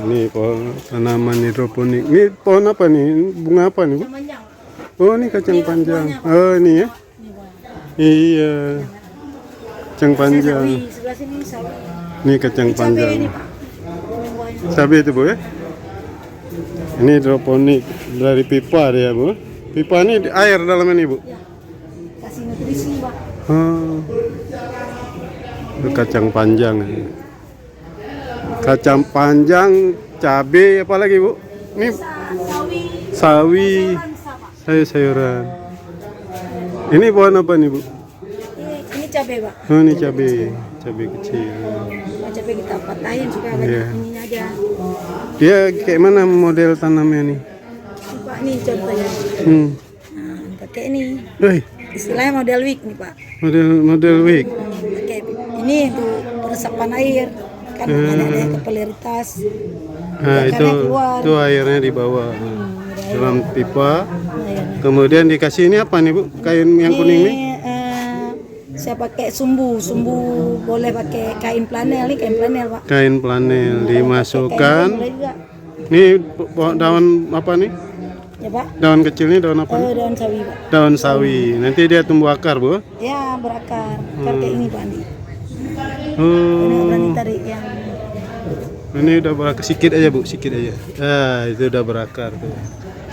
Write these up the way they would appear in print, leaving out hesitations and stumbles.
ini pohon tanaman hidroponik. Ini pohon apa nih? Bunga apa nih, Bu? Oh, ini kacang panjang. Oh, ini ya. Iya. Kacang panjang. Sebelah sini sawi. Ini kacang panjang. Ini, Pak. Cabai itu, Bu ya. Ini hidroponik dari pipa dia, Bu. Pipa ini air dalam ini, Bu. Ya. Kasih nutrisi, Pak. Oh. Itu kacang panjang. Kacang panjang, cabai, apa lagi, Bu? Ini sawi, sayur-sayuran. Ini pohon apa nih, Bu? Ini cabai, Pak. Oh, ini cabai, cabai kecil. Cabai kita patahin supaya banyak Iya. ininya aja. Dia kayak mana model tanamnya nih? Ini, Pak, ini contohnya. Hmm. Nah, pakai ini. Wih, Istilahnya model wig nih, Pak. model wig. Pakai ini untuk peresapan air. Kan ada kapilaritas. Nah, itu airnya di bawah. Dalam pipa. Kemudian dikasih ini apa nih, Bu? Kain yang kuning nih? Saya pakai sumbu boleh pakai kain flanel nih, kain flanel, Pak. Kain flanel dimasukkan. Boleh juga. Ini daun apa nih? Ya, Pak. Daun kecil ini daun apa? Daun sawi, Pak. Daun sawi. Nanti dia tumbuh akar, Bu. Ya, berakar. Akar kayak ini, Pak Andi. Ini Oh. berani tarik yang Ini udah berakar sedikit aja, Bu, sedikit aja. Ah, itu udah berakar tuh.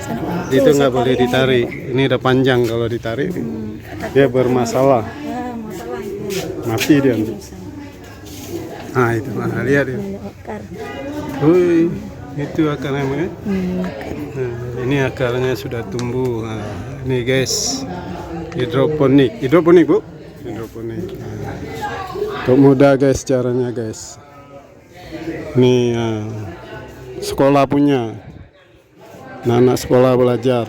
sana, Pak. Itu nggak boleh ditarik. Ini udah panjang kalau ditarik. Dia bermasalah. Ya, masalah itu. Mati dia. Nah, itu mana lihat ya. Akar. Wih, itu akarnya, Bu, ya. Akar. Nah, ini akarnya sudah tumbuh. Nah, ini guys, hidroponik, Bu, hidroponik. Nah, untuk mudah guys caranya guys. Ini sekolah punya, anak sekolah belajar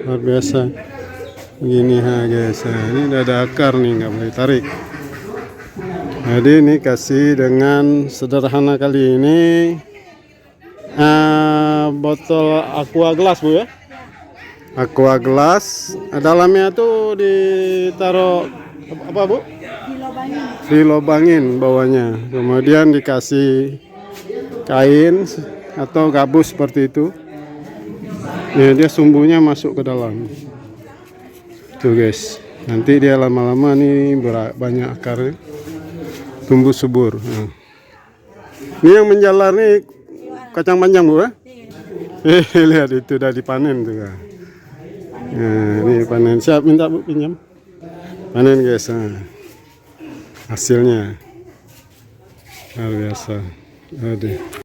luar biasa. Begini guys, ini udah ada akar nih, nggak boleh tarik. Jadi ini kasih dengan sederhana kali ini. Botol aqua gelas, Bu ya. Aqua gelas, dalamnya tuh ditaruh apa, Bu? Dilobangin bawahnya. Kemudian dikasih kain atau gabus seperti itu. Ya, dia sumbunya masuk ke dalam. Tuh guys. Nanti dia lama-lama nih banyak akarnya. Tumbuh subur. Nah. Ini yang menjalar nih kacang panjang, Bu ya? Lihat itu udah dipanen tuh kan. Nah, ini panen. Siap minta, Bu, pinjam. Panen guys. Nah, hasilnya luar biasa. Aduh.